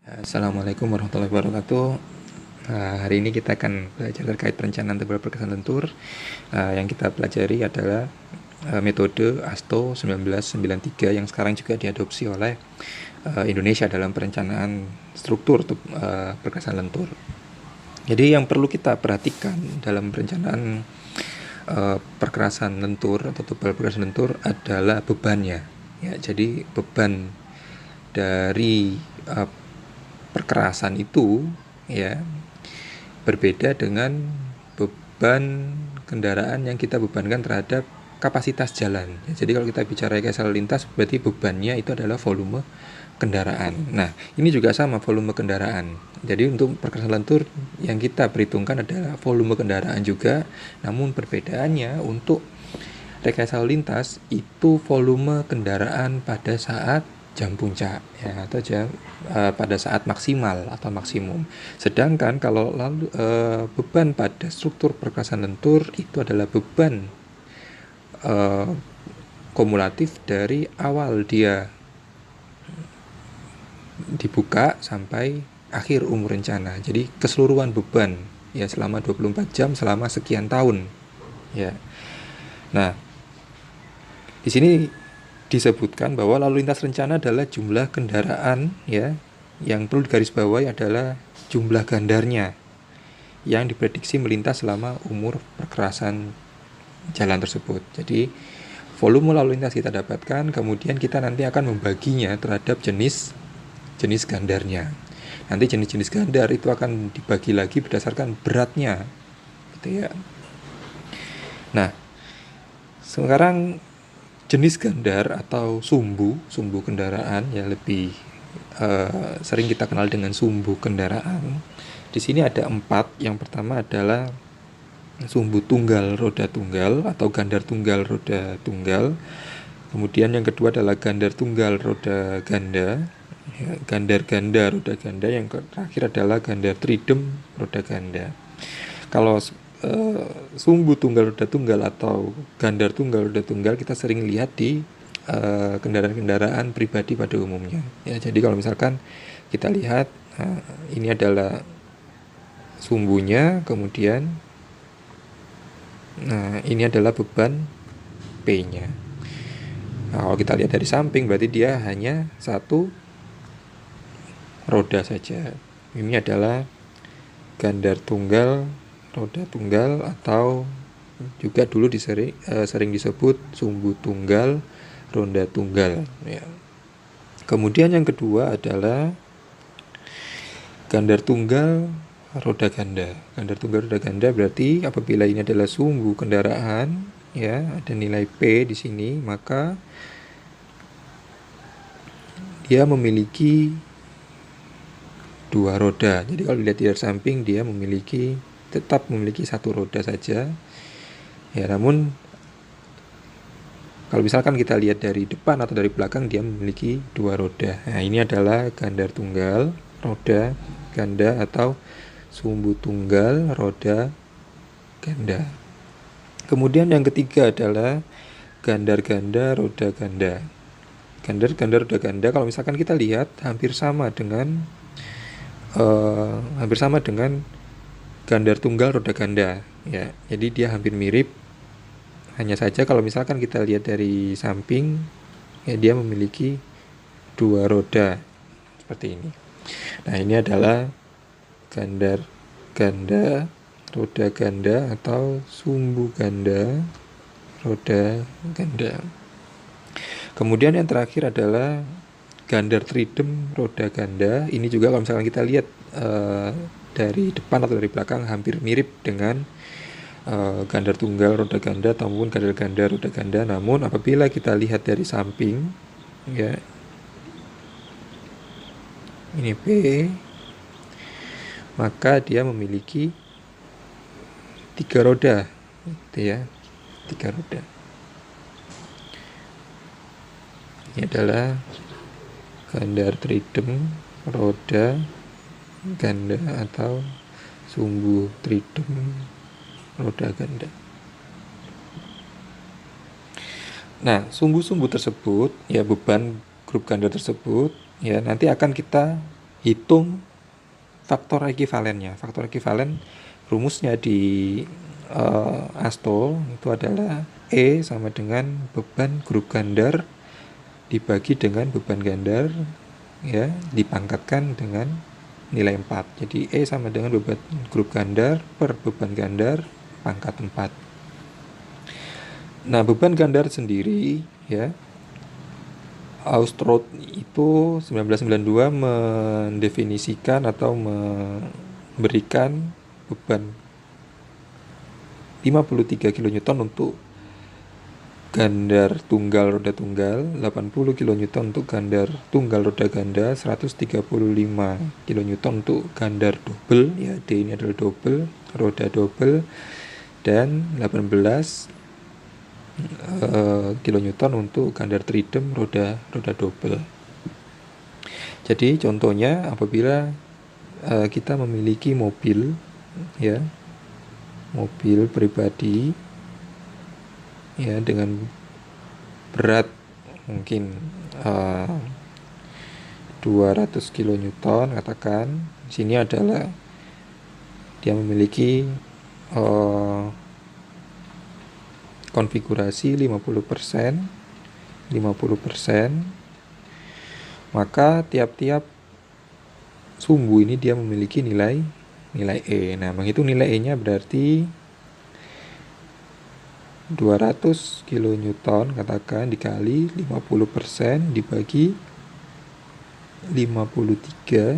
Assalamualaikum warahmatullahi wabarakatuh. Hari ini kita akan belajar terkait perencanaan tebal pergerakan lentur. Yang kita pelajari adalah metode ASTO 1993 yang sekarang juga diadopsi oleh Indonesia dalam perencanaan struktur pergerakan lentur. Jadi yang perlu kita perhatikan dalam perencanaan pergerakan lentur atau tebal pergerakan lentur adalah bebannya. Ya, jadi beban dari perkerasan itu ya berbeda dengan beban kendaraan yang kita bebankan terhadap kapasitas jalan. Ya, jadi kalau kita bicara rekayasa lalu lintas berarti bebannya itu adalah volume kendaraan. Nah, ini juga sama volume kendaraan. Jadi untuk perkerasan lentur yang kita perhitungkan adalah volume kendaraan juga, namun perbedaannya untuk rekayasa lalu lintas itu volume kendaraan pada saat jam puncak ya atau pada saat maksimal atau maksimum. Sedangkan kalau beban pada struktur pergerakan lentur itu adalah beban kumulatif dari awal dia dibuka sampai akhir umur rencana. Jadi keseluruhan beban ya selama 24 jam selama sekian tahun. Ya. Nah, di sini disebutkan bahwa lalu lintas rencana adalah jumlah kendaraan ya yang perlu digarisbawahi adalah jumlah gandarnya yang diprediksi melintas selama umur perkerasan jalan tersebut. Jadi volume lalu lintas kita dapatkan, kemudian kita nanti akan membaginya terhadap jenis gandarnya. Nanti jenis-jenis gandar itu akan dibagi lagi berdasarkan beratnya gitu ya. Nah, sekarang jenis gandar atau sumbu kendaraan yang lebih sering kita kenal dengan sumbu kendaraan. Di sini ada 4. Yang pertama adalah sumbu tunggal roda tunggal atau gandar tunggal roda tunggal. Kemudian yang kedua adalah gandar tunggal roda ganda, ya, gandar ganda roda ganda. Yang terakhir adalah gandar tridem roda ganda. Kalau sumbu tunggal roda tunggal atau gandar tunggal roda tunggal kita sering lihat di kendaraan-kendaraan pribadi pada umumnya ya. Jadi kalau misalkan kita lihat ini adalah sumbunya, kemudian ini adalah beban P-nya. Nah, kalau kita lihat dari samping berarti dia hanya satu roda saja. Ini adalah gandar tunggal roda tunggal atau juga dulu sering disebut sumbu tunggal roda tunggal ya. Kemudian yang kedua adalah gandar tunggal roda ganda. Gandar tunggal roda ganda berarti apabila ini adalah sumbu kendaraan ya, ada nilai P di sini, maka dia memiliki 2 roda. Jadi kalau dilihat dari samping dia tetap memiliki 1 roda saja ya, namun kalau misalkan kita lihat dari depan atau dari belakang dia memiliki 2 roda. Nah, ini adalah gandar tunggal roda ganda atau sumbu tunggal roda ganda. Kemudian yang ketiga adalah gandar ganda roda ganda. Gandar ganda roda ganda kalau misalkan kita lihat hampir sama dengan gandar tunggal roda ganda ya. Jadi dia hampir mirip, hanya saja kalau misalkan kita lihat dari samping ya dia memiliki 2 roda seperti ini. Nah, ini adalah gandar ganda roda ganda atau sumbu ganda roda ganda. Kemudian yang terakhir adalah gandar tridem roda ganda. Ini juga kalau misalkan kita lihat dari depan atau dari belakang hampir mirip dengan gandar tunggal roda ganda ataupun gandar ganda roda ganda. Namun apabila kita lihat dari samping ya, ini P, maka dia memiliki 3 roda gitu ya, 3 roda. Ini adalah gandar tridem roda ganda atau sumbu tridem roda ganda. Nah, sumbu-sumbu tersebut ya, beban grup ganda tersebut ya nanti akan kita hitung faktor ekuivalennya. Faktor ekuivalen rumusnya di Asto itu adalah E sama dengan beban grup gandar dibagi dengan beban gandar, ya, dipangkatkan dengan nilai 4. Jadi E sama dengan beban grup gandar per beban gandar pangkat 4. Nah, beban gandar sendiri, ya, Austrot itu 1992 mendefinisikan atau memberikan beban 53 kN untuk gandar tunggal roda tunggal, 80 kN untuk gandar tunggal roda ganda, 135 kN untuk gandar double, ya, D ini adalah double, roda double, dan 18 kN untuk gandar tridem roda double. Jadi contohnya apabila kita memiliki mobil, ya, mobil pribadi, ya, dengan berat mungkin 200 kN, katakan di sini adalah dia memiliki konfigurasi 50%, maka tiap-tiap sumbu ini dia memiliki nilai E. Nah, menghitung nilai E-nya berarti 200 kN katakan dikali 50% dibagi 53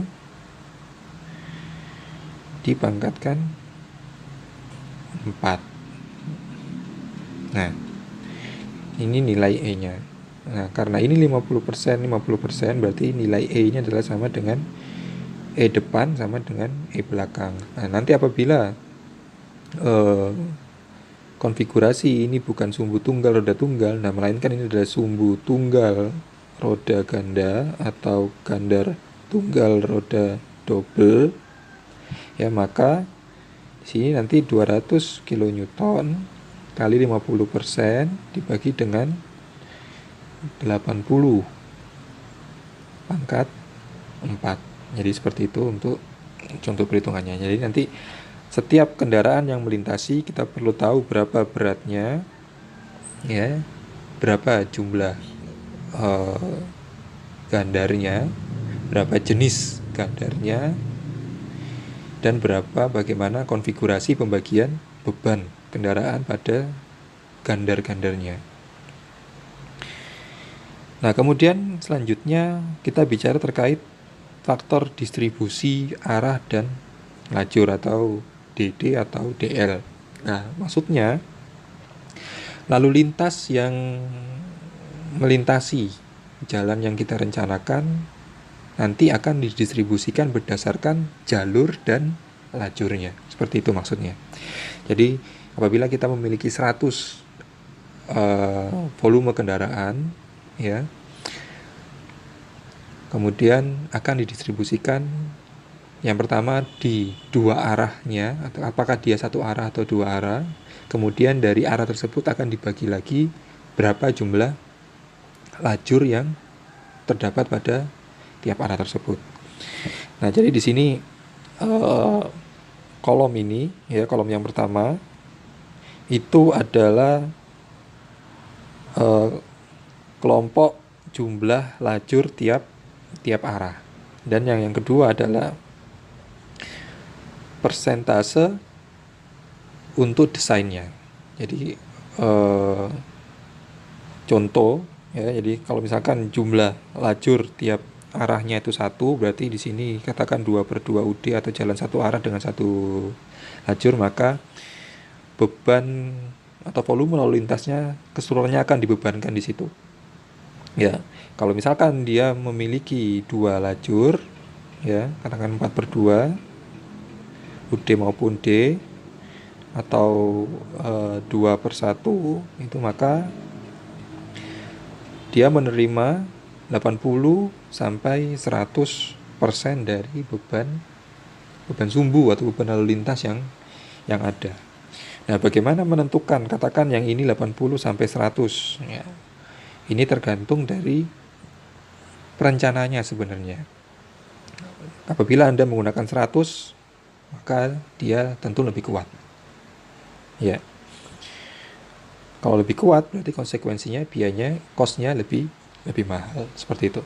dipangkatkan 4. Nah, ini nilai E-nya. Nah, karena ini 50% berarti nilai E-nya adalah sama dengan E depan sama dengan E belakang. Nah, nanti apabila konfigurasi ini bukan sumbu tunggal roda tunggal, nah, melainkan ini adalah sumbu tunggal roda ganda atau gandar tunggal roda double, ya, maka di sini nanti 200 kN kali 50% dibagi dengan 80 pangkat 4. Jadi seperti itu untuk contoh perhitungannya. Jadi nanti setiap kendaraan yang melintasi kita perlu tahu berapa beratnya, ya, berapa jumlah gandarnya, berapa jenis gandarnya, dan bagaimana konfigurasi pembagian beban kendaraan pada gandar-gandarnya. Nah, kemudian selanjutnya kita bicara terkait faktor distribusi arah dan lajur atau DD atau DL. Nah, maksudnya lalu lintas yang melintasi jalan yang kita rencanakan nanti akan didistribusikan berdasarkan jalur dan lajurnya. Seperti itu maksudnya. Jadi apabila kita memiliki 100 volume kendaraan, ya, kemudian akan didistribusikan yang pertama di dua arahnya, atau apakah dia satu arah atau dua arah. Kemudian dari arah tersebut akan dibagi lagi berapa jumlah lajur yang terdapat pada tiap arah tersebut. Nah, jadi di sini kolom ini, ya, kolom yang pertama itu adalah kelompok jumlah lajur tiap arah, dan yang kedua adalah persentase untuk desainnya. Jadi contoh, ya, jadi kalau misalkan jumlah lajur tiap arahnya itu 1, berarti di sini katakan 2/2 UD atau jalan satu arah dengan satu lajur, maka beban atau volume lalu lintasnya keseluruhannya akan dibebankan di situ. Ya, kalau misalkan dia memiliki 2 lajur, ya, katakan 4/2 UD maupun D, atau 2/1 itu, maka dia menerima 80 sampai 100% dari beban sumbu atau beban lalu lintas yang ada. Nah, bagaimana menentukan, katakan yang ini 80 sampai 100, ya. Ini tergantung dari perencananya sebenarnya. Apabila Anda menggunakan 100, maka dia tentu lebih kuat. Ya. Kalau lebih kuat berarti konsekuensinya biayanya, cost-nya lebih mahal, seperti itu.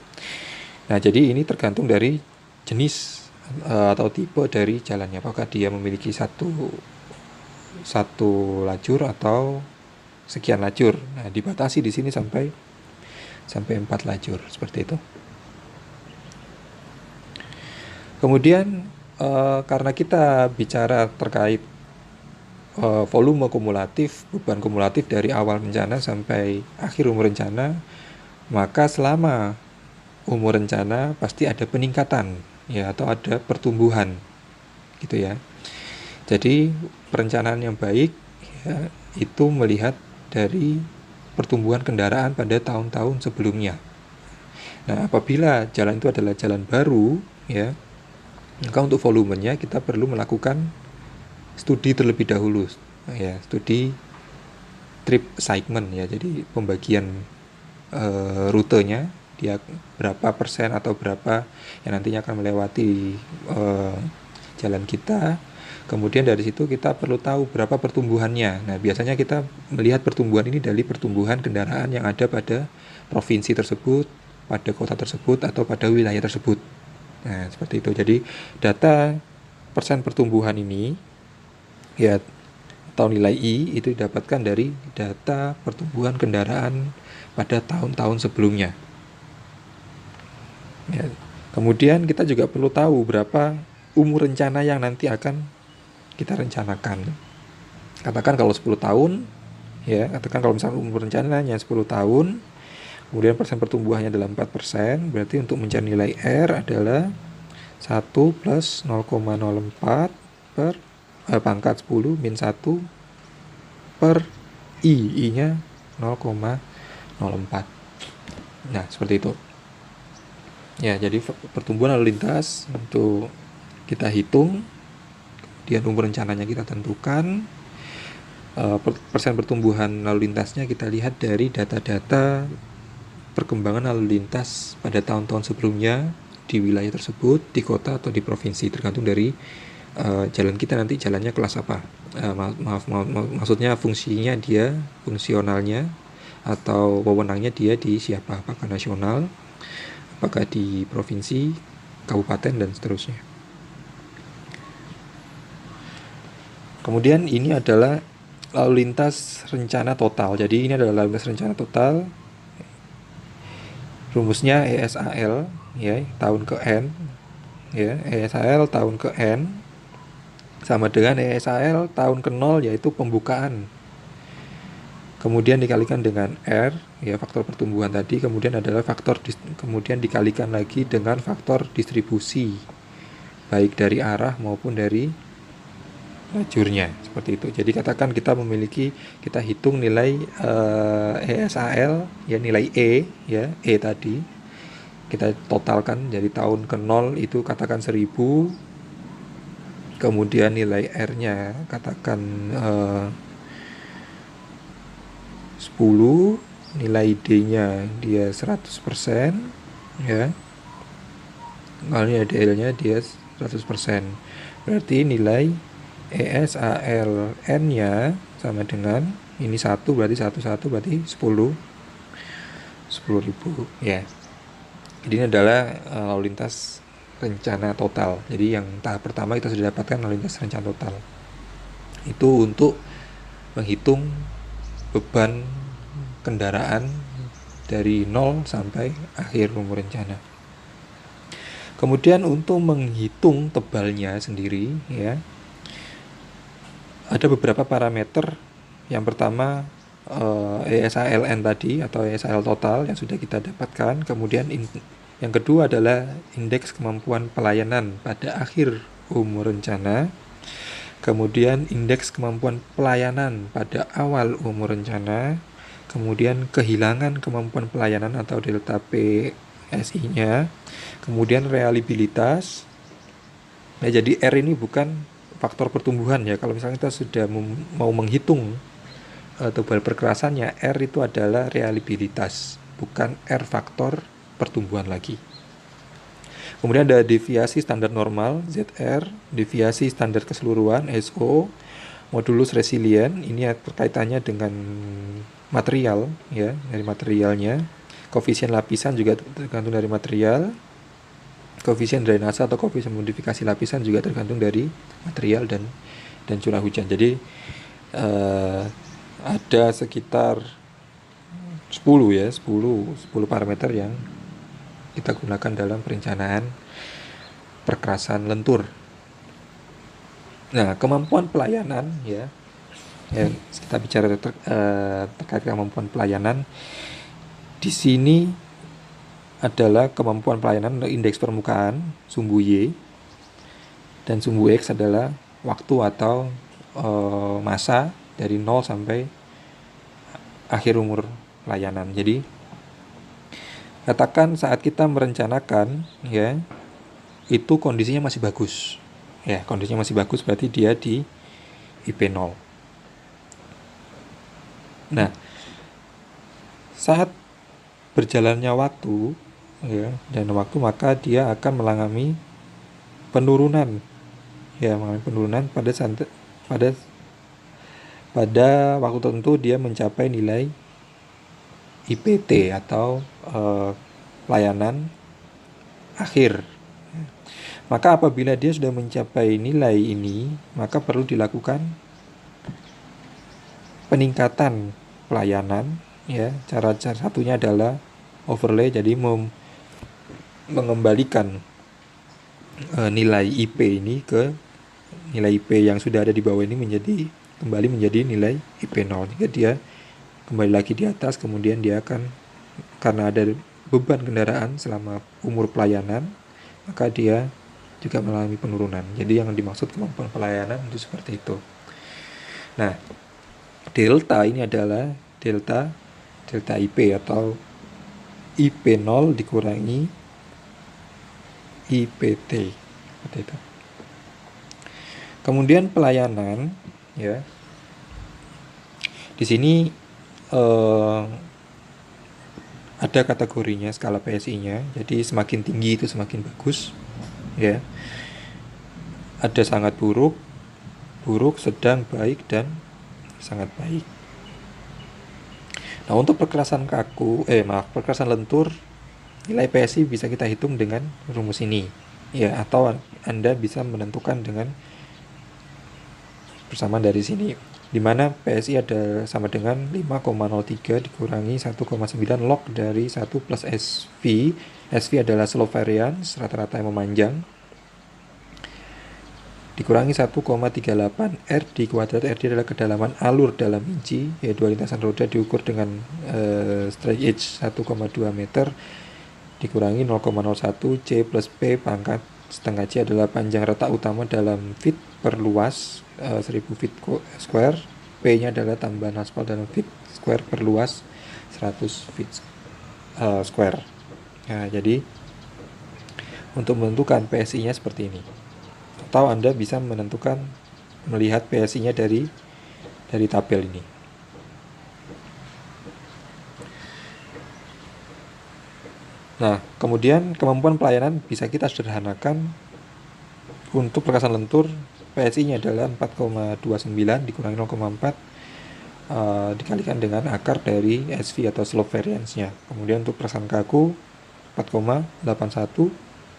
Nah, jadi ini tergantung dari jenis atau tipe dari jalannya. Apakah dia memiliki satu lajur atau sekian lajur. Nah, dibatasi di sini sampai 4 lajur, seperti itu. Kemudian karena kita bicara terkait volume kumulatif, beban kumulatif dari awal rencana sampai akhir umur rencana, maka selama umur rencana pasti ada peningkatan ya, atau ada pertumbuhan gitu ya. Jadi perencanaan yang baik ya, itu melihat dari pertumbuhan kendaraan pada tahun-tahun sebelumnya. Nah, apabila jalan itu adalah jalan baru ya, maka untuk volumenya kita perlu melakukan studi terlebih dahulu ya, studi trip assignment ya. Jadi pembagian rutenya, dia berapa persen atau berapa yang nantinya akan melewati jalan kita. Kemudian dari situ kita perlu tahu berapa pertumbuhannya. Nah, biasanya kita melihat pertumbuhan ini dari pertumbuhan kendaraan yang ada pada provinsi tersebut, pada kota tersebut, atau pada wilayah tersebut. Nah, seperti itu. Jadi data persen pertumbuhan ini ya, atau nilai I itu didapatkan dari data pertumbuhan kendaraan pada tahun-tahun sebelumnya. Ya. Kemudian kita juga perlu tahu berapa umur rencana yang nanti akan kita rencanakan. Katakan kalau 10 tahun ya, katakan kalau misalnya umur rencananya 10 tahun, kemudian persen pertumbuhannya adalah 4%, berarti untuk mencari nilai R adalah 1 plus 0,04 per pangkat 10 min 1 per I-nya 0,04. Nah, seperti itu. Ya, jadi pertumbuhan lalu lintas untuk kita hitung, kemudian umur rencananya kita tentukan, persen pertumbuhan lalu lintasnya kita lihat dari data-data perkembangan lalu lintas pada tahun-tahun sebelumnya di wilayah tersebut, di kota atau di provinsi, tergantung dari jalan kita nanti jalannya kelas apa. Maksudnya fungsinya dia, fungsionalnya atau wewenangnya dia di siapa, apakah nasional, apakah di provinsi, kabupaten, dan seterusnya. Kemudian ini adalah lalu lintas rencana total. Jadi ini adalah lalu lintas rencana total. Rumusnya ESAL ya, tahun ke N ya, ESAL tahun ke N sama dengan ESAL tahun ke 0, yaitu pembukaan. Kemudian dikalikan dengan R ya, faktor pertumbuhan tadi, kemudian adalah kemudian dikalikan lagi dengan faktor distribusi baik dari arah maupun dari lajurnya, seperti itu. Jadi katakan kita hitung nilai ESAL ya, nilai E ya, E tadi kita totalkan, jadi tahun ke 0 itu katakan 1000, kemudian nilai R-nya katakan 10, nilai D-nya dia 100% ya, kalau nilai DL-nya dia 100%, berarti nilai ESALN-nya sama dengan ini 1, berarti 1 berarti 10.000 ya. Jadi ini adalah lalu lintas rencana total. Jadi yang tahap pertama kita sudah dapatkan lalu lintas rencana total. Itu untuk menghitung beban kendaraan dari 0 sampai akhir umur rencana. Kemudian untuk menghitung tebalnya sendiri ya, ada beberapa parameter. Yang pertama ESALN tadi atau ESAL total yang sudah kita dapatkan. Kemudian yang kedua adalah indeks kemampuan pelayanan pada akhir umur rencana. Kemudian indeks kemampuan pelayanan pada awal umur rencana. Kemudian kehilangan kemampuan pelayanan atau delta PSI-nya. Kemudian reliabilitas. Nah, jadi R ini bukan faktor pertumbuhan ya. Kalau misalnya kita sudah mau menghitung tebal perkerasannya, R itu adalah reliabilitas, bukan R faktor pertumbuhan lagi. Kemudian ada deviasi standar normal ZR, deviasi standar keseluruhan SO, modulus resilient, ini berkaitannya dengan material ya, dari materialnya. Koefisien lapisan juga tergantung dari material. Koefisien drainase atau koefisien modifikasi lapisan juga tergantung dari material dan curah hujan. Jadi ada sekitar 10 parameter yang kita gunakan dalam perencanaan perkerasan lentur. Nah, kemampuan pelayanan ya kita bicara terkait kemampuan pelayanan. Di sini adalah kemampuan pelayanan indeks permukaan sumbu Y, dan sumbu X adalah waktu atau masa dari 0 sampai akhir umur layanan. Jadi katakan saat kita merencanakan ya, itu kondisinya masih bagus. Ya, kondisinya masih bagus berarti dia di IP0. Nah, saat berjalannya waktu ya, dan waktu, maka dia akan mengalami penurunan. Ya, mengalami penurunan pada waktu tertentu dia mencapai nilai IPT atau pelayanan akhir. Maka apabila dia sudah mencapai nilai ini, maka perlu dilakukan peningkatan pelayanan ya. Cara satunya adalah overlay, jadi mengembalikan nilai IP ini ke nilai IP yang sudah ada di bawah ini kembali menjadi nilai IP0. Jika dia kembali lagi di atas, kemudian dia akan, karena ada beban kendaraan selama umur pelayanan, maka dia juga mengalami penurunan. Jadi yang dimaksud kemampuan pelayanan itu seperti itu. Nah, delta ini adalah delta IP atau IP0 dikurangi IPT, seperti itu. Kemudian pelayanan ya. Di sini ada kategorinya, skala PSI-nya. Jadi semakin tinggi itu semakin bagus ya. Ada sangat buruk, sedang, baik, dan sangat baik. Nah, untuk perkerasan perkerasan lentur, nilai PSI bisa kita hitung dengan rumus ini ya, atau Anda bisa menentukan dengan persamaan dari sini, di mana PSI ada sama dengan 5,03 dikurangi 1,9 log dari 1 plus SV. SV adalah slope variance, rata-rata yang memanjang, dikurangi 1,38 RD kuadrat. RD adalah kedalaman alur dalam inci, ya, dua lintasan roda diukur dengan straight edge 1,2 meter, dikurangi 0,01 C plus P pangkat setengah C adalah panjang retak utama dalam feet per luas 1000 feet square. P-nya adalah tambahan aspal dalam feet square per luas 100 feet square. Nah, jadi untuk menentukan PSI-nya seperti ini. Atau Anda bisa melihat PSI-nya dari tabel ini. Nah, kemudian kemampuan pelayanan bisa kita sederhanakan. Untuk perkerasan lentur, PSI-nya adalah 4,29 dikurangi 0,4 dikalikan dengan akar dari SV atau slope variance-nya. Kemudian untuk perkerasan kaku 4,81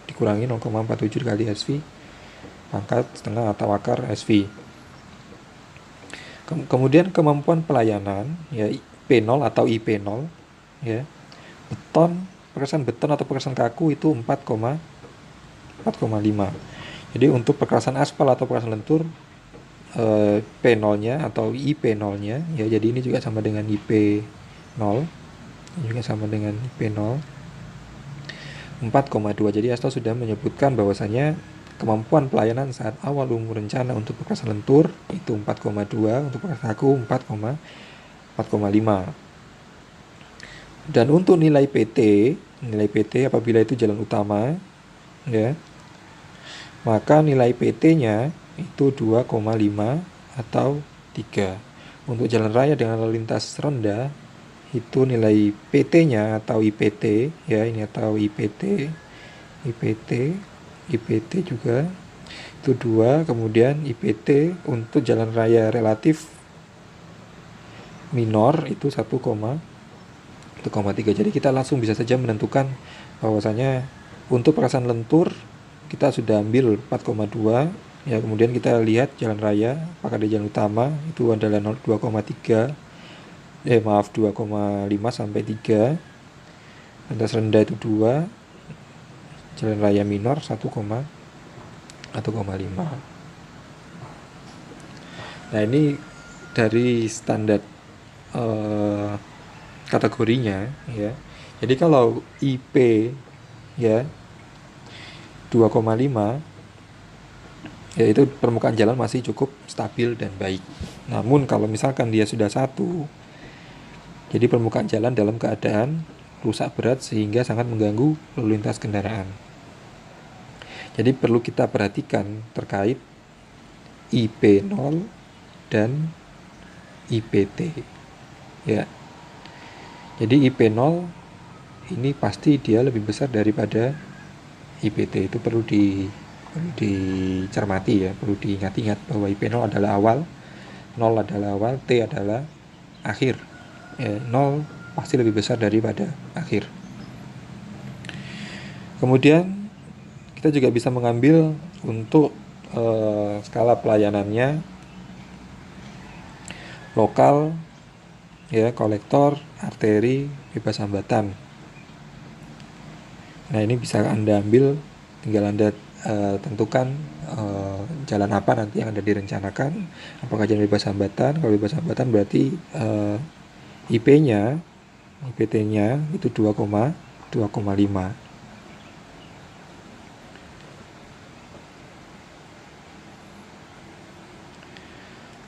dikurangi 0,47 dikali SV pangkat setengah atau akar SV. Kemudian kemampuan pelayanan ya, P0 atau IP0 ya. Perkerasan beton atau perkerasan kaku itu 4,5. Jadi untuk perkerasan aspal atau perkerasan lentur, P0-nya atau IP0-nya ya, jadi ini juga sama dengan IP0, ini juga sama dengan IP0 4,2. Jadi Asto sudah menyebutkan bahwasanya kemampuan pelayanan saat awal umur rencana untuk perkerasan lentur itu 4,2, untuk perkerasan kaku 4,5. Dan untuk nilai PT apabila itu jalan utama ya, maka nilai PT-nya itu 2,5 atau 3. Untuk jalan raya dengan lalu lintas rendah, itu nilai PT-nya atau IPT ya, ini atau IPT IPT, IPT juga itu 2, kemudian IPT untuk jalan raya relatif minor itu 1,3. Jadi kita langsung bisa saja menentukan bahwasanya untuk perasaan lentur kita sudah ambil 4,2 ya, kemudian kita lihat jalan raya apakah di jalan utama itu adalah 2,3 2,5 sampai 3, lantas rendah itu 2, jalan raya minor 1,5. Nah ini dari standar kategorinya ya. Jadi kalau IP ya 2,5 ya itu permukaan jalan masih cukup stabil dan baik. Namun kalau misalkan dia sudah 1, jadi permukaan jalan dalam keadaan rusak berat sehingga sangat mengganggu lalu lintas kendaraan. Jadi perlu kita perhatikan terkait IP0 dan IPT ya. Jadi IP0 ini pasti dia lebih besar daripada IPT, itu perlu dicermati ya, perlu diingat-ingat bahwa IP0 adalah awal, 0 adalah awal, T adalah akhir ya, 0 pasti lebih besar daripada akhir. Kemudian kita juga bisa mengambil untuk skala pelayanannya lokal ya, kolektor, arteri, bebas hambatan. Nah ini bisa Anda ambil, tinggal Anda tentukan jalan apa nanti yang Anda direncanakan, apakah jalan bebas hambatan. Kalau bebas hambatan berarti IP-nya, IPT-nya itu 2,5.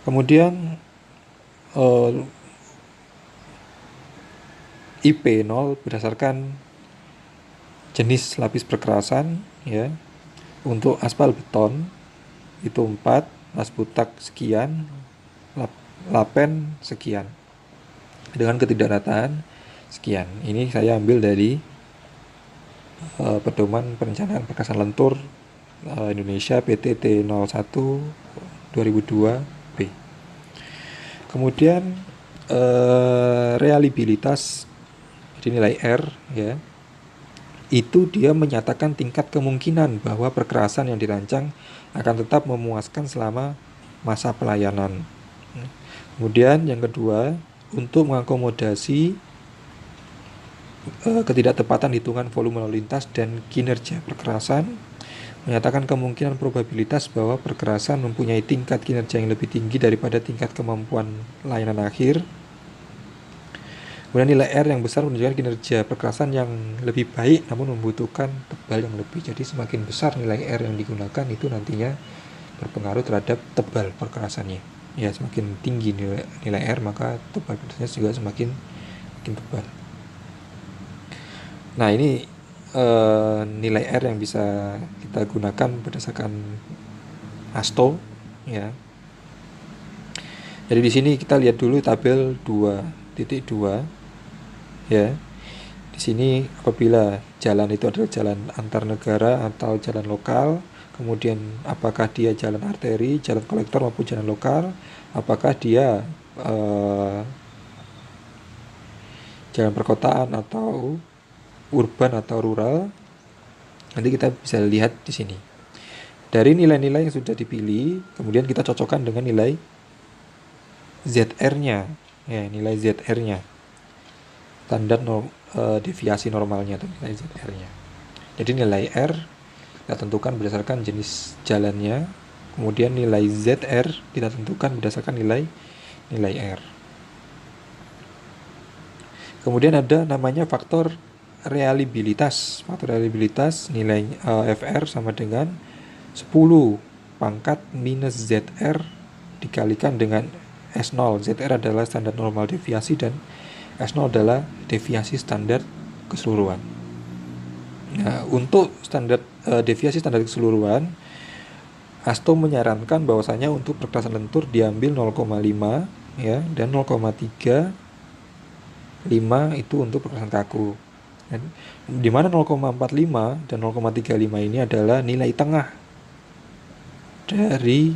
Kemudian IP0 berdasarkan jenis lapis perkerasan ya. Untuk aspal beton itu 4, lasbutak sekian, lapen sekian, dengan ketidakrataan sekian. Ini saya ambil dari pedoman perencanaan perkerasan lentur Indonesia PTT 01 2002B. Kemudian reliabilitas, jadi nilai R ya, itu dia menyatakan tingkat kemungkinan bahwa perkerasan yang dirancang akan tetap memuaskan selama masa pelayanan. Kemudian yang kedua, untuk mengakomodasi ketidaktepatan hitungan volume lalu lintas dan kinerja perkerasan, menyatakan kemungkinan probabilitas bahwa perkerasan mempunyai tingkat kinerja yang lebih tinggi daripada tingkat kemampuan layanan akhir. Kemudian nilai R yang besar menunjukkan kinerja perkerasan yang lebih baik namun membutuhkan tebal yang lebih. Jadi semakin besar nilai R yang digunakan itu nantinya berpengaruh terhadap tebal perkerasannya. Ya, semakin tinggi nilai R maka tebal perkerasannya juga semakin tebal. Nah ini nilai R yang bisa kita gunakan berdasarkan ASTO ya. Jadi di sini kita lihat dulu tabel 2.2 ya. Di sini apabila jalan itu adalah jalan antar negara atau jalan lokal, kemudian apakah dia jalan arteri, jalan kolektor maupun jalan lokal, apakah dia jalan perkotaan atau urban atau rural, nanti kita bisa lihat di sini. Dari nilai-nilai yang sudah dipilih, kemudian kita cocokkan dengan nilai ZR-nya, ya nilai ZR-nya, standar deviasi normalnya atau nilai ZR-nya. Jadi nilai R kita tentukan berdasarkan jenis jalannya, kemudian nilai ZR kita tentukan berdasarkan nilai R. Kemudian ada namanya faktor reliabilitas. Faktor reliabilitas nilai FR sama dengan 10 pangkat minus ZR dikalikan dengan S0. ZR adalah standar normal deviasi dan S0 adalah deviasi standar keseluruhan. Nah, untuk standar deviasi standar keseluruhan, ASTO menyarankan bahwasanya untuk perkerasan lentur diambil 0,5 ya, dan 0,35 itu untuk perkerasan kaku. Dan di mana 0,45 dan 0,35 ini adalah nilai tengah dari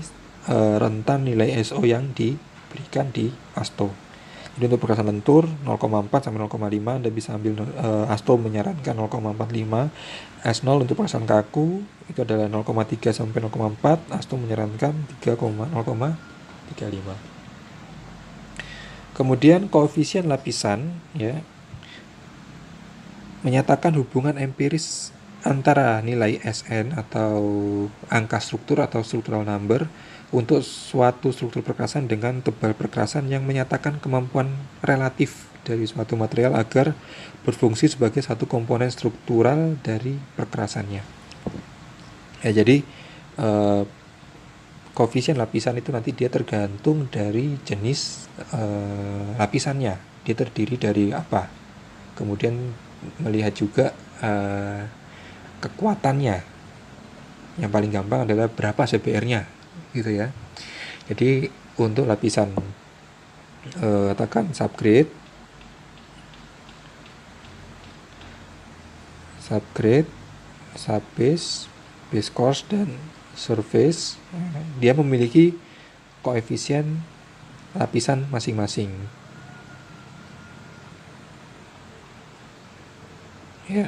rentan nilai SO yang diberikan di ASTO. Jadi untuk perkerasan lentur 0,4 sampai 0,5 Anda bisa ambil ASTO menyarankan 0,45. S0 untuk perkerasan kaku itu adalah 0,3 sampai 0,4, ASTO menyarankan 0,35. Kemudian koefisien lapisan ya menyatakan hubungan empiris antara nilai SN atau angka struktur atau structural number untuk suatu struktur perkerasan dengan tebal perkerasan yang menyatakan kemampuan relatif dari suatu material agar berfungsi sebagai satu komponen struktural dari perkerasannya. Ya, jadi koefisien lapisan itu nanti dia tergantung dari jenis lapisannya. Dia terdiri dari apa? Kemudian melihat juga kekuatannya. Yang paling gampang adalah berapa CBR-nya, gitu ya. Jadi untuk lapisan katakan subgrade, subbase, base course, dan surface, dia memiliki koefisien lapisan masing-masing. Ya,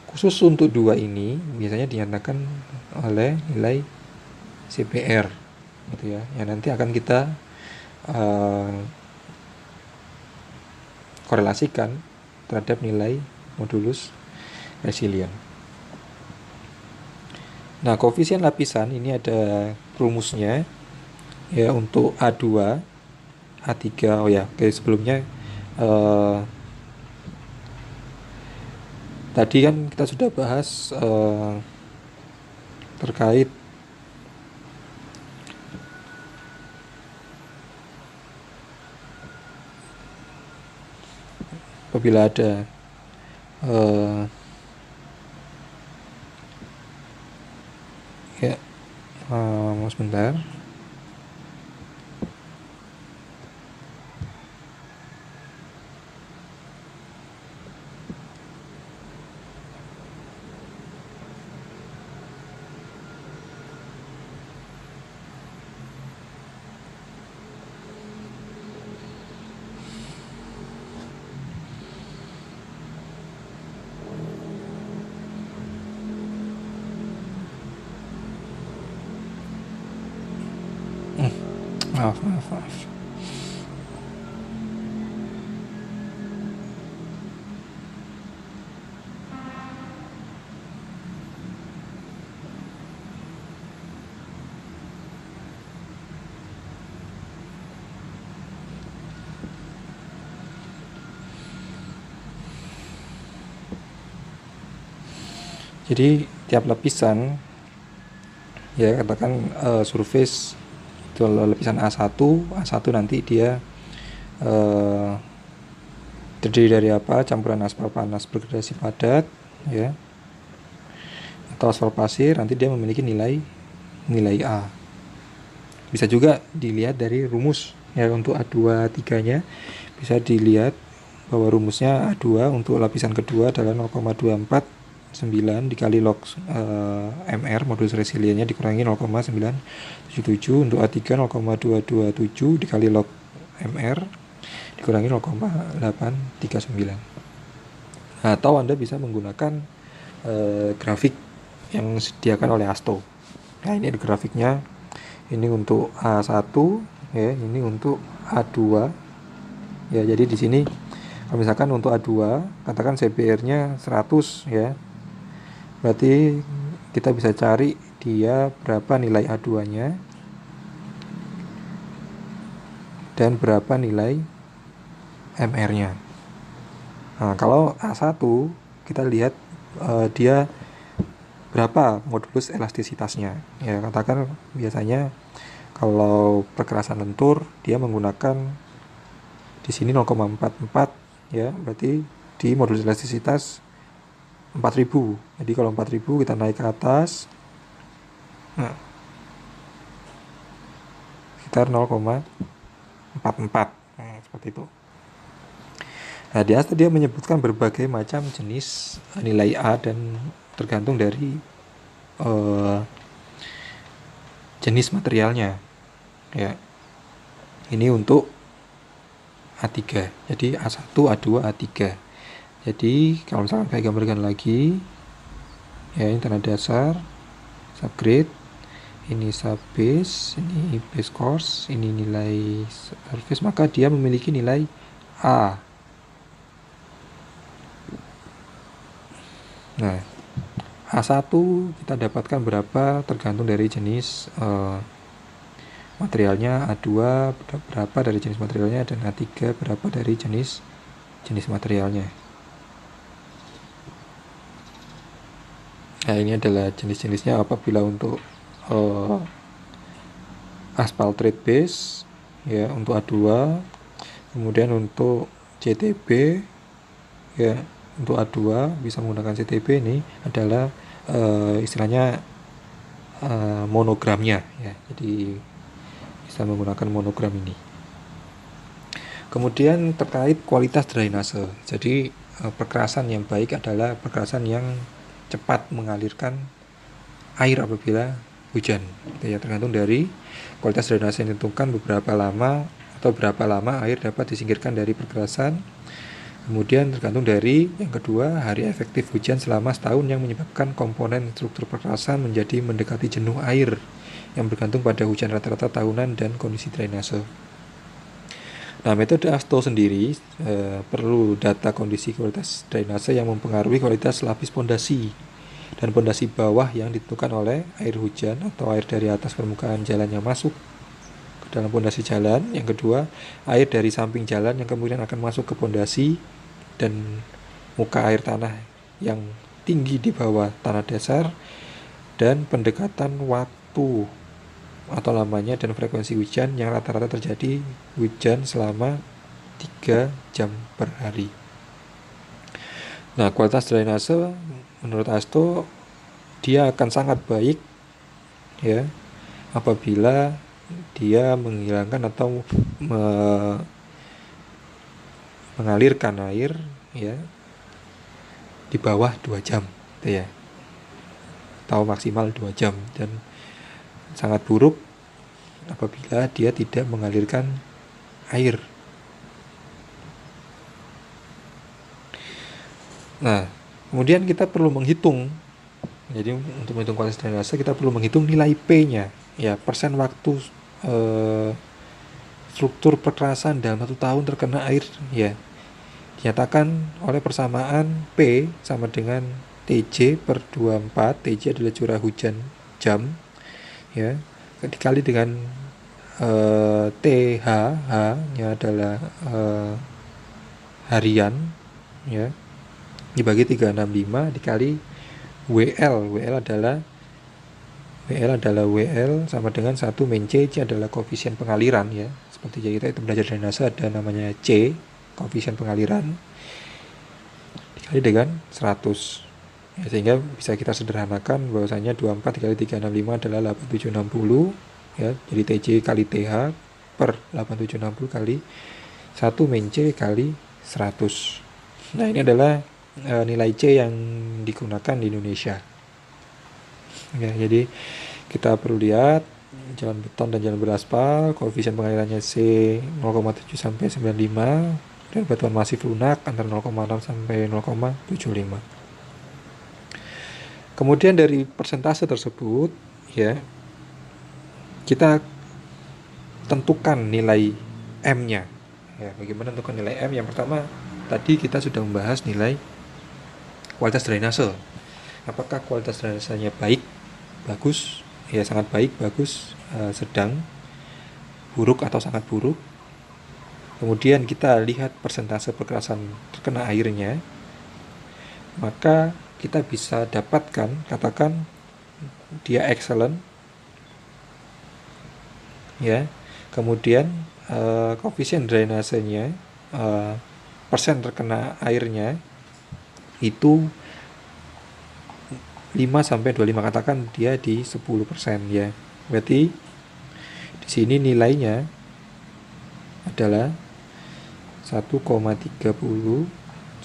khusus untuk dua ini biasanya dinyatakan oleh nilai CBR, gitu ya. Yang nanti akan kita korelasikan terhadap nilai modulus resilient. Nah, koefisien lapisan ini ada rumusnya ya untuk A2, A3. Oh ya, oke, sebelumnya tadi kan kita sudah bahas terkait apabila ada ya sebentar. Maaf. Jadi tiap lapisan ya katakan surface itu lapisan A1 nanti dia terdiri dari apa? Campuran aspal panas bergradasi padat ya atau aspal pasir, nanti dia memiliki nilai A. Bisa juga dilihat dari rumus ya untuk A2 3-nya bisa dilihat bahwa rumusnya A2 untuk lapisan kedua adalah 0,249 dikali log MR modulus resiliennya dikurangi 0,977, untuk A3 0,227 dikali log MR dikurangi 0,839. Atau Anda bisa menggunakan grafik yang disediakan oleh ASTO. Nah, ini ada grafiknya. Ini untuk A1 ya, ini untuk A2. Ya, jadi di sini kalau misalkan untuk A2 katakan CBR-nya 100 ya. Berarti kita bisa cari dia berapa nilai A2-nya dan berapa nilai MR-nya. Nah, kalau A1 kita lihat dia berapa modulus elastisitasnya. Ya, katakan biasanya kalau perkerasan lentur dia menggunakan di sini 0,44 ya, berarti di modulus elastisitas 4000. Jadi kalau 4000 kita naik ke atas, nah, sekitar 0,44. Nah, seperti itu. Nah, di atas dia menyebutkan berbagai macam jenis nilai A dan tergantung dari jenis materialnya. Ya. Ini untuk A3. Jadi A1, A2, A3. Jadi kalau misalkan saya gambarkan lagi, ya ini tanah dasar, subgrade, ini subbase, ini base course, ini nilai surface, maka dia memiliki nilai A. Nah, A1 kita dapatkan berapa tergantung dari jenis materialnya, A2 berapa dari jenis materialnya, dan A3 berapa dari jenis materialnya. Nah, ini adalah jenis-jenisnya apabila untuk aspal trade base, ya, untuk A2. Kemudian untuk CTB, ya, untuk A2 bisa menggunakan CTB. Ini adalah istilahnya monogramnya, ya. Jadi bisa menggunakan monogram ini. Kemudian terkait kualitas drainase. Jadi perkerasan yang baik adalah perkerasan yang cepat mengalirkan air apabila hujan. Ya, tergantung dari kualitas drainase yang ditentukan berapa lama air dapat disingkirkan dari perkerasan. Kemudian tergantung dari yang kedua, hari efektif hujan selama setahun yang menyebabkan komponen struktur perkerasan menjadi mendekati jenuh air yang bergantung pada hujan rata-rata tahunan dan kondisi drainase. Nah, metode ASTO sendiri perlu data kondisi kualitas drainase yang mempengaruhi kualitas lapis pondasi dan pondasi bawah yang ditentukan oleh air hujan atau air dari atas permukaan jalan yang masuk ke dalam pondasi jalan. Yang kedua, air dari samping jalan yang kemudian akan masuk ke pondasi dan muka air tanah yang tinggi di bawah tanah dasar, dan pendekatan waktu atau lamanya dan frekuensi hujan yang rata-rata terjadi hujan selama 3 jam per hari. Nah, kualitas drainase menurut ASTO dia akan sangat baik, ya, apabila dia menghilangkan atau mengalirkan air, ya, di bawah 2 jam, ya, atau maksimal 2 jam, dan sangat buruk apabila dia tidak mengalirkan air. Nah, kemudian kita perlu menghitung. Jadi untuk menghitung kualitas drainase kita perlu menghitung nilai P-nya, ya, persen waktu struktur perkerasan dalam 1 tahun terkena air, ya, dinyatakan oleh persamaan P sama dengan TJ per 24. TJ adalah curah hujan jam, ya, dikali dengan TH, H-nya adalah harian, ya, dibagi 365 dikali WL adalah WL sama dengan 1 min C adalah koefisien pengaliran, ya. Seperti kita itu belajar drainase ada namanya C, koefisien pengaliran, dikali dengan 100. Ya, sehingga bisa kita sederhanakan bahwasanya 24 dikali 365 adalah 8760, ya. Jadi TJ kali TH per 8760 kali 1 min C kali 100. Nah, ini adalah nilai C yang digunakan di Indonesia. Ya, jadi kita perlu lihat jalan beton dan jalan beraspal, koefisien pengalirannya C 0,7 sampai 95, dan batuan masif lunak antara 0,6 sampai 0,75. Kemudian dari persentase tersebut, ya, kita tentukan nilai M-nya. Ya, bagaimana tentukan nilai M? Yang pertama, tadi kita sudah membahas nilai kualitas drainase. Apakah kualitas drainasenya baik, bagus, ya, sangat baik, bagus, sedang, buruk atau sangat buruk. Kemudian kita lihat persentase perkerasan terkena airnya, maka kita bisa dapatkan, katakan dia excellent, ya. Kemudian koefisien drainasenya, persen terkena airnya itu 5 sampai 25, katakan dia di 10%, ya. Berarti di sini nilainya adalah 1,30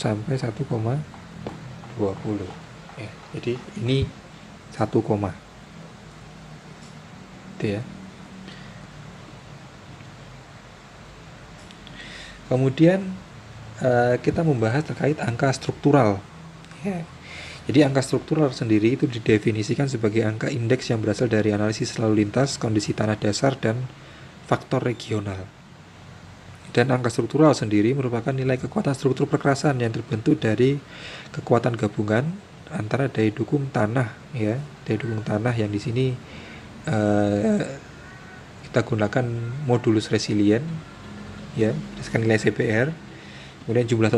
sampai 1,20 ya. Jadi ini 1, itu ya. Kemudian kita membahas terkait angka struktural ya. Jadi angka struktural sendiri itu didefinisikan sebagai angka indeks yang berasal dari analisis lalu lintas, kondisi tanah dasar, dan faktor regional. Dan angka struktural sendiri merupakan nilai kekuatan struktur perkerasan yang terbentuk dari kekuatan gabungan antara daya dukung tanah ya, daya dukung tanah yang di sini kita gunakan modulus resilient ya, berdasarkan nilai CPR. Kemudian jumlah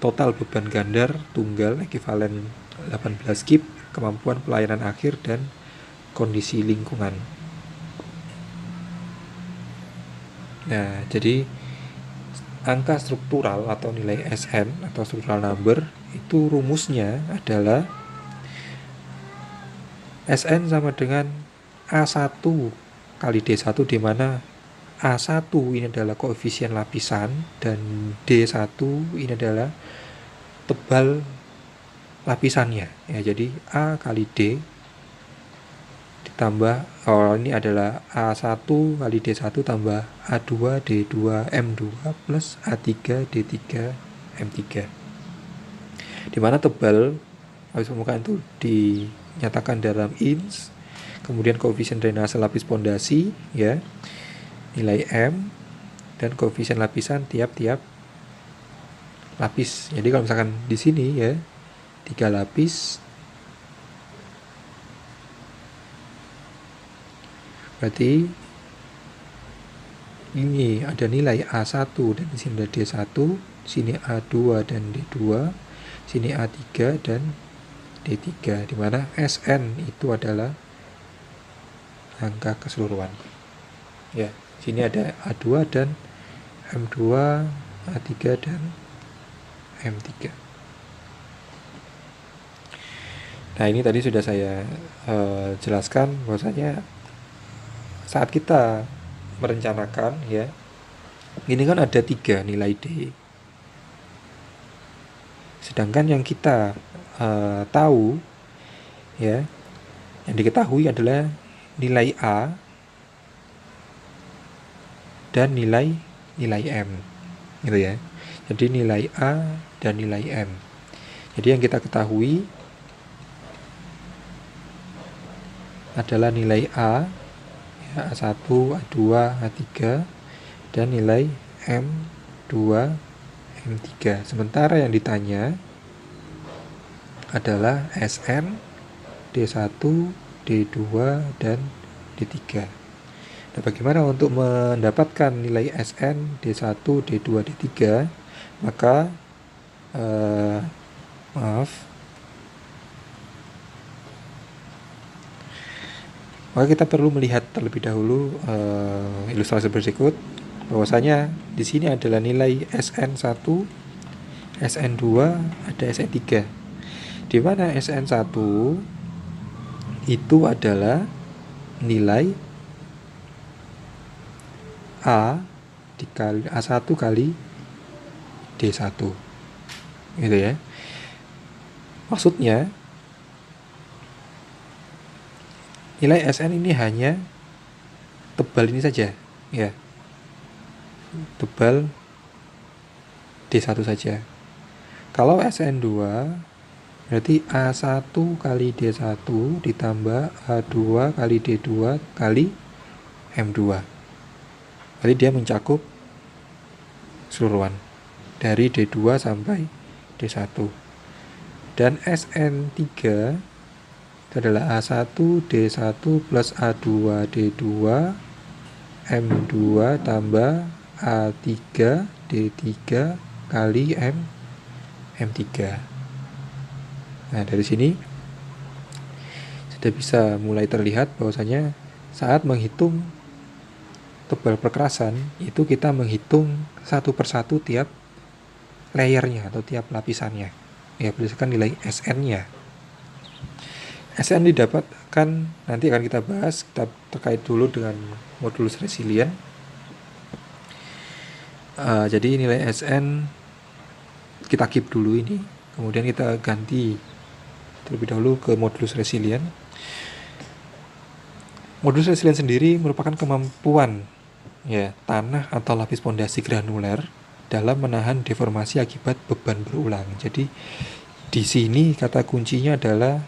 total beban gandar tunggal ekivalen 18 kip, kemampuan pelayanan akhir, dan kondisi lingkungan. Nah, jadi angka struktural atau nilai SN atau structural number itu rumusnya adalah SN sama dengan A1 kali D1, di mana A1 ini adalah koefisien lapisan dan D1 ini adalah tebal lapisannya ya. Jadi A kali D ditambah ini adalah A1 kali D1 tambah A2 D2 M2 plus A3 D3 M3, di mana tebal lapis permukaan itu dinyatakan dalam inch, kemudian koefisien drainase lapis pondasi ya, nilai M, dan koefisien lapisan tiap-tiap lapis. Jadi kalau misalkan di sini ya 3 lapis, berarti ini ada nilai A1 dan di sini ada D1, sini A2 dan D2, sini A3 dan D3, di mana SN itu adalah angka keseluruhan. Ya, sini ada A2 dan M2, A3 dan M3. Nah, ini tadi sudah saya jelaskan bahwasanya saat kita merencanakan ya, ini kan ada 3 nilai D, sedangkan yang kita tahu ya, yang diketahui adalah nilai A dan nilai M gitu ya. Jadi nilai A dan nilai M. Jadi yang kita ketahui adalah nilai A ya, A1, A2, A3, dan nilai M2, M3. Sementara yang ditanya adalah SN, D1, D2, dan D3. Nah, bagaimana untuk mendapatkan nilai SN, D1, D2, D3? Maka maka kita perlu melihat terlebih dahulu ilustrasi berikut, bahwasanya di sini adalah nilai SN1, SN2, ada SN3. Di mana SN1 itu adalah nilai A dikali A1 kali D1 gitu ya. Maksudnya nilai SN ini hanya tebal ini saja ya, tebal D1 saja. Kalau SN2 berarti A1 kali D1 ditambah A2 kali D2 kali M2. Berarti dia mencakup keseluruhan dari D2 sampai D1. Dan SN3 itu adalah A1 D1 plus A2 D2 M2 tambah A3 D3 kali M3. Nah, dari sini sudah bisa mulai terlihat bahwasanya saat menghitung tebal perkerasan itu kita menghitung satu persatu tiap layernya atau tiap lapisannya ya, berdasarkan nilai SN-nya. SN didapatkan nanti akan kita bahas, kita terkait dulu dengan modulus resilient. Jadi nilai SN kita keep dulu ini, kemudian kita ganti terlebih dahulu ke modulus resilient. Modulus resilient sendiri merupakan kemampuan ya tanah atau lapis pondasi granuler dalam menahan deformasi akibat beban berulang. Jadi di sini kata kuncinya adalah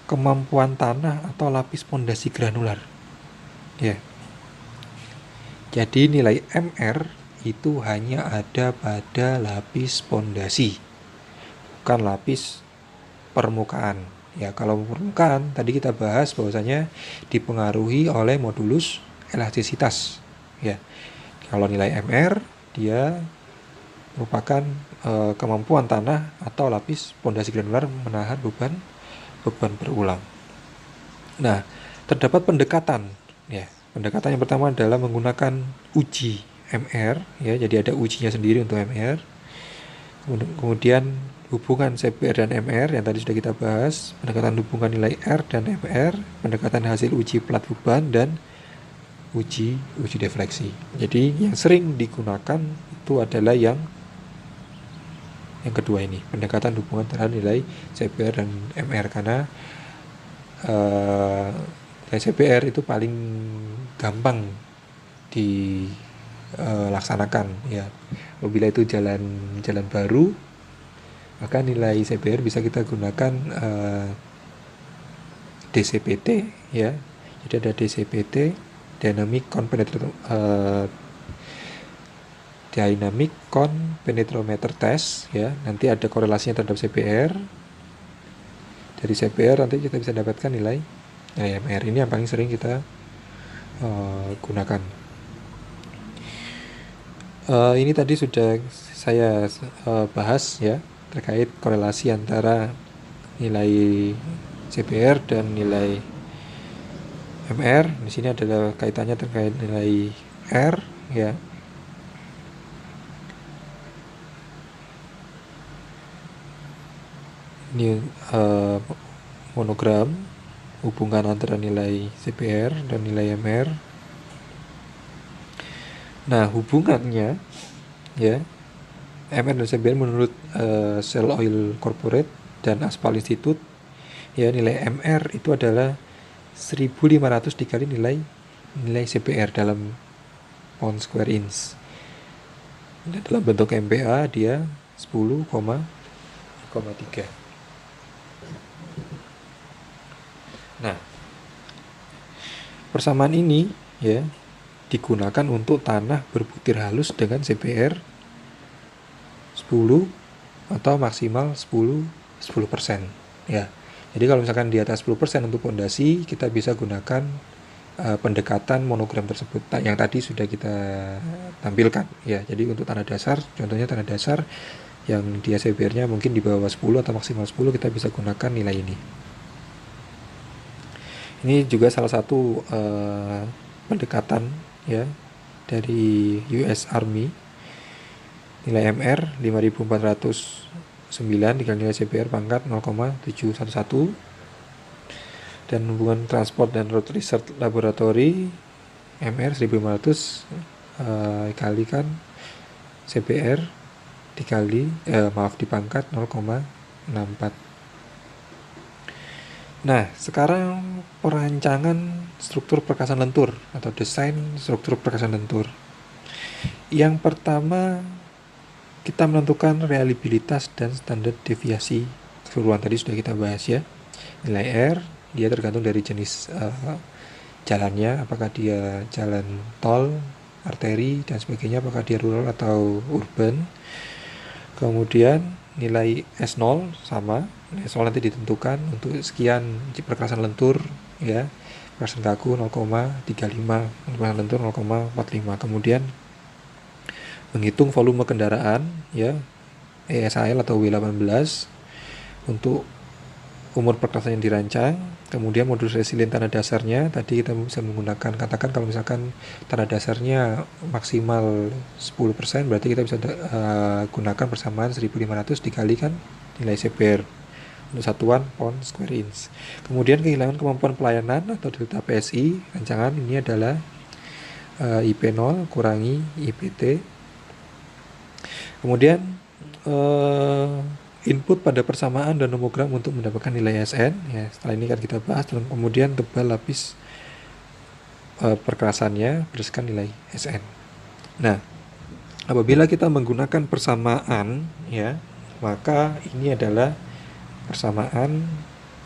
kemampuan tanah atau lapis pondasi granular. Ya. Jadi nilai MR itu hanya ada pada lapis pondasi, bukan lapis permukaan. Ya, kalau permukaan tadi kita bahas bahwasanya dipengaruhi oleh modulus elastisitas. Ya. Kalau nilai MR dia merupakan kemampuan tanah atau lapis pondasi granular menahan beban berulang. Nah, terdapat pendekatan ya. Pendekatan yang pertama adalah menggunakan uji MR ya. Jadi ada ujinya sendiri untuk MR. Kemudian hubungan CPR dan MR yang tadi sudah kita bahas, pendekatan hubungan nilai R dan MR, pendekatan hasil uji plat beban dan uji defleksi. Jadi yang sering digunakan itu adalah yang kedua ini, pendekatan hubungan terhadap nilai CPR dan MR, karena nilai CPR itu paling gampang dilaksanakan ya. Apabila itu jalan baru, maka nilai CPR bisa kita gunakan DCPT ya. Jadi ada DCPT, Dynamic Compenetrometer Test ya. Nanti ada korelasinya terhadap CPR. Dari CPR nanti kita bisa dapatkan nilai MR. Ini yang paling sering kita gunakan. Ini tadi sudah saya bahas ya terkait korelasi antara nilai CPR dan nilai MR. Di sini adalah kaitannya terkait nilai R ya. Ini monogram hubungan antara nilai CPR dan nilai MR. Nah, hubungannya ya MR dan CPR menurut Shell Oil Corporate dan Aspal Institute ya, nilai MR itu adalah 1500 dikali nilai CPR dalam pound square inch. Dan dalam bentuk MPa dia 10,3. Nah, persamaan ini ya digunakan untuk tanah berbutir halus dengan CPR 10 atau maksimal 10% ya. Jadi kalau misalkan di atas 10% untuk pondasi, kita bisa gunakan pendekatan monogram tersebut yang tadi sudah kita tampilkan ya. Jadi untuk tanah dasar, contohnya tanah dasar yang dia CPR-nya mungkin di bawah 10 atau maksimal 10, kita bisa gunakan nilai ini. Ini juga salah satu pendekatan ya dari US Army. Nilai MR 5409 dikali nilai CPR pangkat 0,711. Dan hubungan transport dan road research laboratory MR 1500 dikalikan CPR dipangkat 0,64. Nah, sekarang perancangan struktur perkasan lentur atau desain struktur perkasan lentur. Yang pertama, kita menentukan reliabilitas dan standar deviasi keseluruhan. Tadi sudah kita bahas ya. Nilai R, dia tergantung dari jenis jalannya, apakah dia jalan tol, arteri, dan sebagainya, apakah dia rural atau urban. Kemudian nilai S0 sama. Nilai S0 nanti ditentukan untuk sekian perkerasan lentur ya. Perkerasan kaku 0,35, perkerasan lentur 0,45. Kemudian menghitung volume kendaraan ya, ESHL atau W18 untuk umur perkerasan yang dirancang. Kemudian modulus resilient tanah dasarnya, tadi kita bisa menggunakan, katakan kalau misalkan tanah dasarnya maksimal 10%, berarti kita bisa gunakan persamaan 1500 dikalikan nilai CPR untuk satuan pound square inch. Kemudian kehilangan kemampuan pelayanan atau delta PSI rancangan ini adalah IP0 kurangi IPT Kemudian input pada persamaan dan nomogram untuk mendapatkan nilai SN. Ya, setelah ini kan kita bahas. Dan kemudian tebal lapis perkerasannya berdasarkan nilai SN. Nah, apabila kita menggunakan persamaan, ya, maka ini adalah persamaan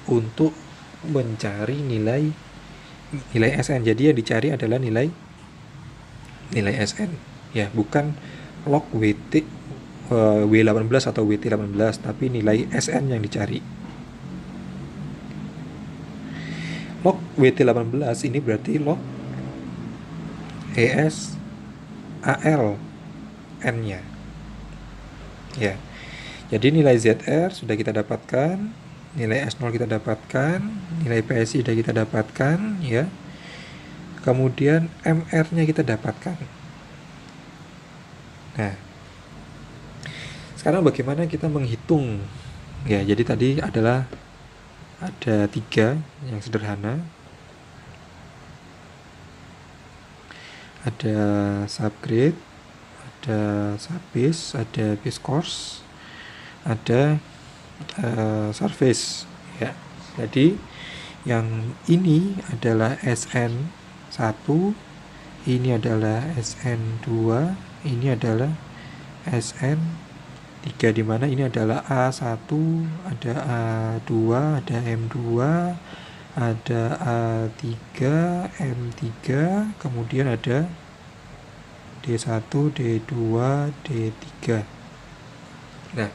untuk mencari nilai SN. Jadi yang dicari adalah nilai SN, ya, bukan log WT W18 atau WT18, tapi nilai SN yang dicari. Log WT18 ini berarti log ES AL N-nya. Ya. Jadi nilai ZR sudah kita dapatkan, nilai S0 kita dapatkan, nilai PSI sudah kita dapatkan, ya. Kemudian MR-nya kita dapatkan. Nah, sekarang bagaimana kita menghitung? Ya, jadi tadi adalah ada 3 yang sederhana. Ada subgrade, ada subbase, ada base course, ada surface, ya. Jadi yang ini adalah SN1, ini adalah SN2, ini adalah SN3, di mana ini adalah A1, ada A2, ada M2, ada A3, M3, kemudian ada D1, D2, D3. Nah,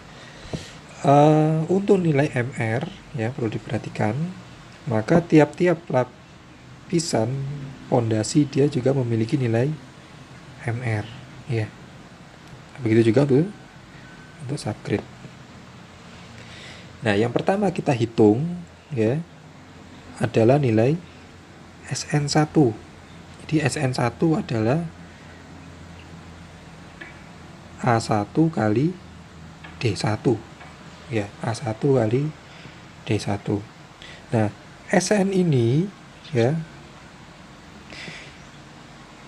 untuk nilai MR, ya, perlu diperhatikan, maka tiap-tiap lapisan pondasi dia juga memiliki nilai MR, ya. Begitu juga untuk subgrade. Nah, yang pertama kita hitung, ya, adalah nilai SN1. Jadi SN1 adalah A1 kali D1. Ya, A1 kali D1. Nah, SN ini, ya,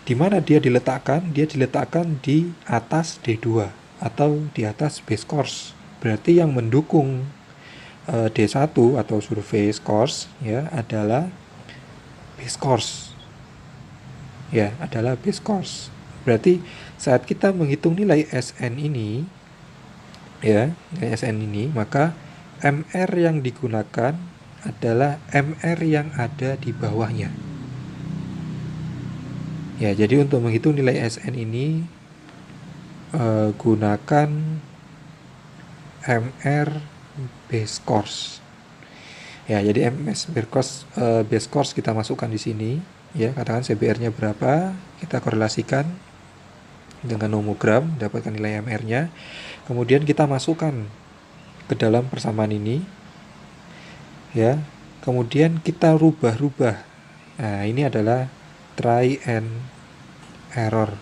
di mana dia diletakkan? Dia diletakkan di atas D2 atau di atas base course. Berarti yang mendukung D1 atau surface course, ya, adalah base course. Ya, adalah base course. Berarti saat kita menghitung nilai SN ini, ya, nilai SN ini, maka MR yang digunakan adalah MR yang ada di bawahnya. Ya, jadi untuk menghitung nilai SN ini gunakan MR base course. Ya, jadi MS base course kita masukkan di sini, ya, katakan CBR-nya berapa, kita korelasikan dengan nomogram, dapatkan nilai MR-nya. Kemudian kita masukkan ke dalam persamaan ini, ya. Kemudian kita rubah-rubah. Nah, ini adalah try and error.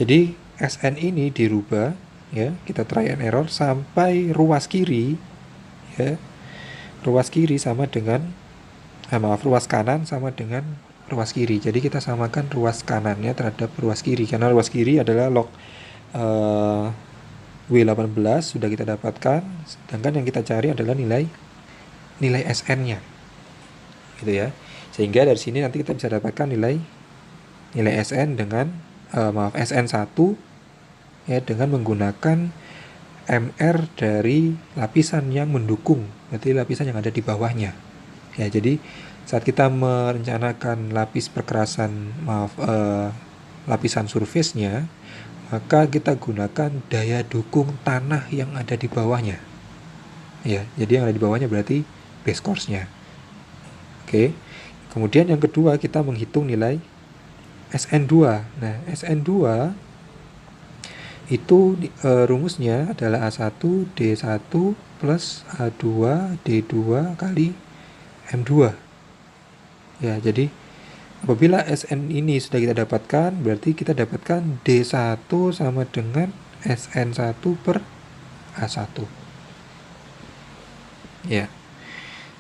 Jadi SN ini dirubah, ya, kita try and error sampai ruas kiri, ya, ruas kiri sama dengan ruas kanan sama dengan ruas kiri. Jadi kita samakan ruas kanannya terhadap ruas kiri, karena ruas kiri adalah log W18 sudah kita dapatkan, sedangkan yang kita cari adalah nilai SN-nya, gitu ya. Sehingga dari sini nanti kita bisa dapatkan nilai SN dengan SN1, ya, dengan menggunakan MR dari lapisan yang mendukung, berarti lapisan yang ada di bawahnya. Ya, jadi saat kita merencanakan lapis perkerasan, lapisan surface-nya, maka kita gunakan daya dukung tanah yang ada di bawahnya. Ya, jadi yang ada di bawahnya berarti base course-nya. Oke. Kemudian yang kedua kita menghitung nilai SN2. Nah, SN2 itu rumusnya adalah A1 D1 plus A2 D2 kali M2. Ya, jadi apabila SN ini sudah kita dapatkan, berarti kita dapatkan D1 sama dengan SN1 per A1. Ya.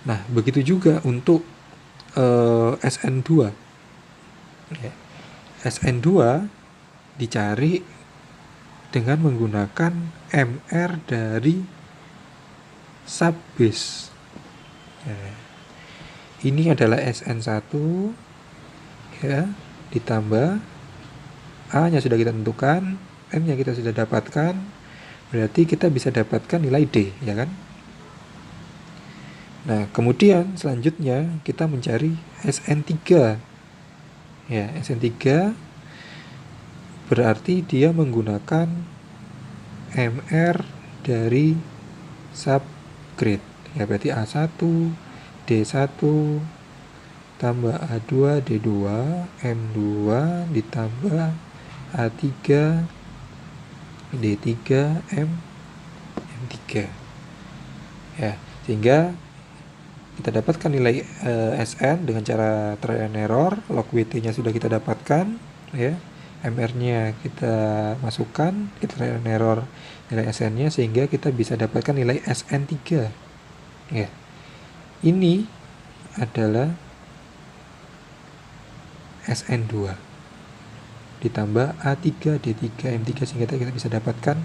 Nah, begitu juga untuk SN2. Ya. SN2 dicari dengan menggunakan MR dari subbase. Nah, ini adalah SN1 ya, ditambah A-nya sudah kita tentukan, M-nya kita sudah dapatkan, berarti kita bisa dapatkan nilai D, ya kan? Nah, kemudian selanjutnya kita mencari SN3. Ya, SN3 berarti dia menggunakan MR dari subgrade. Ya, berarti A1, D1 tambah A2, D2, M2 ditambah A3, D3, M3. Ya, sehingga kita dapatkan nilai SN dengan cara trial and error. Log WT-nya sudah kita dapatkan, ya. MR-nya kita masukkan, kita trial and error nilai SN-nya sehingga kita bisa dapatkan nilai SN3. Ya. Ini adalah SN2 ditambah A3, D3, M3 sehingga kita bisa dapatkan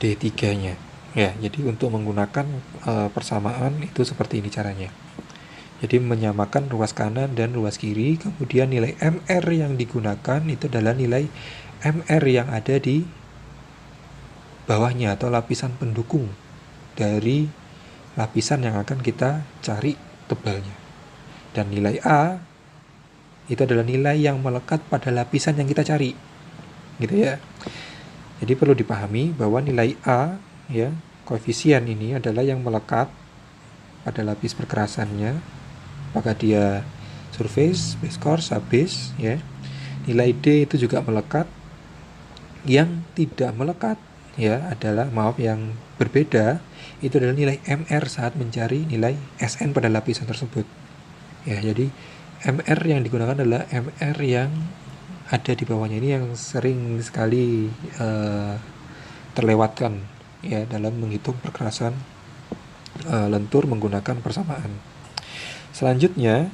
D3-nya. Ya, jadi untuk menggunakan persamaan itu seperti ini caranya. Jadi menyamakan ruas kanan dan ruas kiri, kemudian nilai MR yang digunakan itu adalah nilai MR yang ada di bawahnya atau lapisan pendukung dari lapisan yang akan kita cari tebalnya. Dan nilai A itu adalah nilai yang melekat pada lapisan yang kita cari. Gitu ya. Jadi perlu dipahami bahwa nilai A, ya, koefisien ini adalah yang melekat pada lapis perkerasannya, apakah dia surface, base core, subbase, ya. Nilai D itu juga melekat. Yang tidak melekat, ya, adalah yang berbeda itu adalah nilai MR saat mencari nilai SN pada lapisan tersebut. Ya, jadi MR yang digunakan adalah MR yang ada di bawahnya. Ini yang sering sekali terlewatkan, ya, dalam menghitung perkerasan lentur menggunakan persamaan. Selanjutnya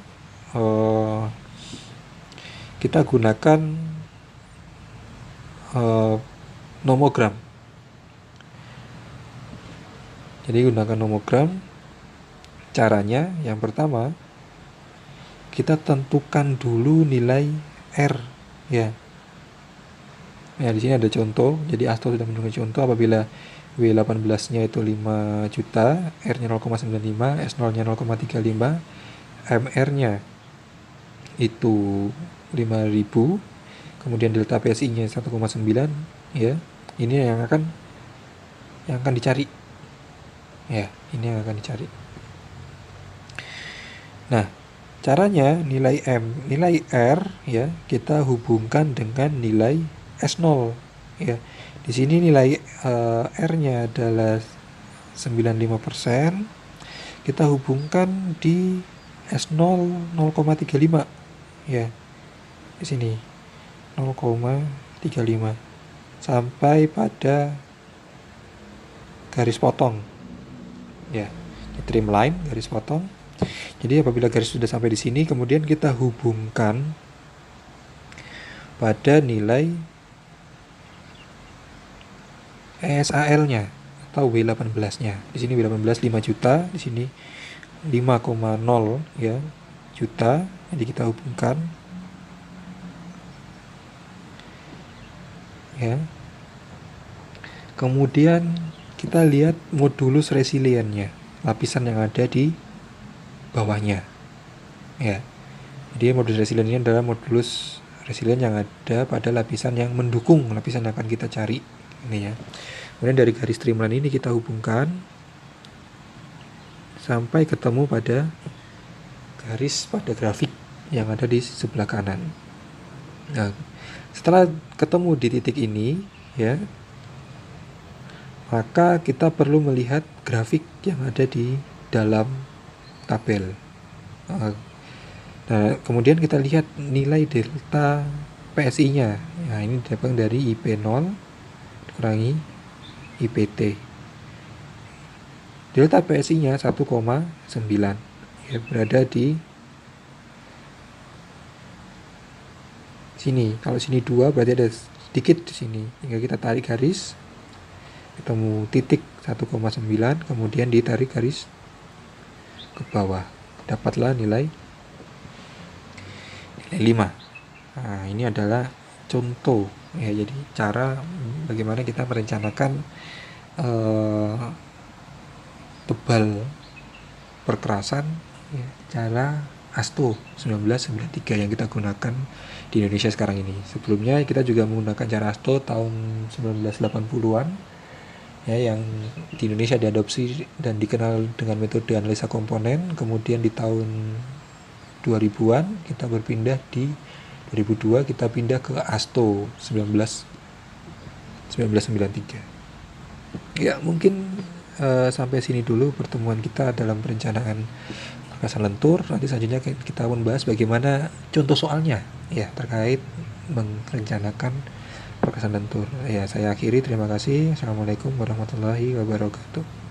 kita gunakan nomogram. Jadi gunakan nomogram. Caranya yang pertama kita tentukan dulu nilai R, ya. Ya, di sini ada contoh. Jadi Asto sudah menunjukkan contoh apabila W18-nya itu 5 juta, R-nya 0,95, S0-nya 0,35, MR-nya itu 5.000, kemudian delta PSI-nya 1,9, ya. Ini yang akan dicari. Ya, ini yang akan dicari. Nah, caranya nilai R, ya, kita hubungkan dengan nilai S0, ya. Di sini nilai R-nya adalah 95%. Kita hubungkan di S0 0,35, ya. Di sini 0,35 sampai pada garis potong, ya. Di trimline garis potong. Jadi apabila garis sudah sampai di sini, kemudian kita hubungkan pada nilai ESAL-nya atau W18-nya. Di sini W18 5 juta, di sini 5,0, ya, juta. Jadi kita hubungkan, ya. Kemudian kita lihat modulus resiliennya, lapisan yang ada di bawahnya, ya. Jadi modulus resilien ini adalah modulus resilien yang ada pada lapisan yang mendukung lapisan yang akan kita cari ini, ya. Kemudian dari garis streamline ini kita hubungkan sampai ketemu pada garis pada grafik yang ada di sebelah kanan. Nah, setelah ketemu di titik ini, ya, maka kita perlu melihat grafik yang ada di dalam tabel. Nah, kemudian kita lihat nilai delta PSI-nya. Nah, ini datang dari IP0 dikurangi IPT. Delta PSI-nya 1,9, ya, berada di sini. Kalau sini 2 berarti ada sedikit di sini. Hingga kita tarik garis, ketemu titik 1,9, kemudian ditarik garis ke bawah. Dapatlah nilai 5. Nah, ini adalah contoh ya, jadi cara bagaimana kita merencanakan tebal perkerasan ya, cara ASTO 1993 yang kita gunakan di Indonesia sekarang ini. Sebelumnya kita juga menggunakan cara ASTO tahun 1980-an ya, yang di Indonesia diadopsi dan dikenal dengan metode analisa komponen. Kemudian di tahun 2000-an kita berpindah, di 2002 kita pindah ke ASTO 1993. Ya, mungkin sampai sini dulu pertemuan kita dalam perencanaan perkerasan lentur. Nanti selanjutnya kita membahas bagaimana contoh soalnya ya terkait merencanakan perkerasan lentur. Ya, saya akhiri. Terima kasih. Assalamualaikum warahmatullahi wabarakatuh.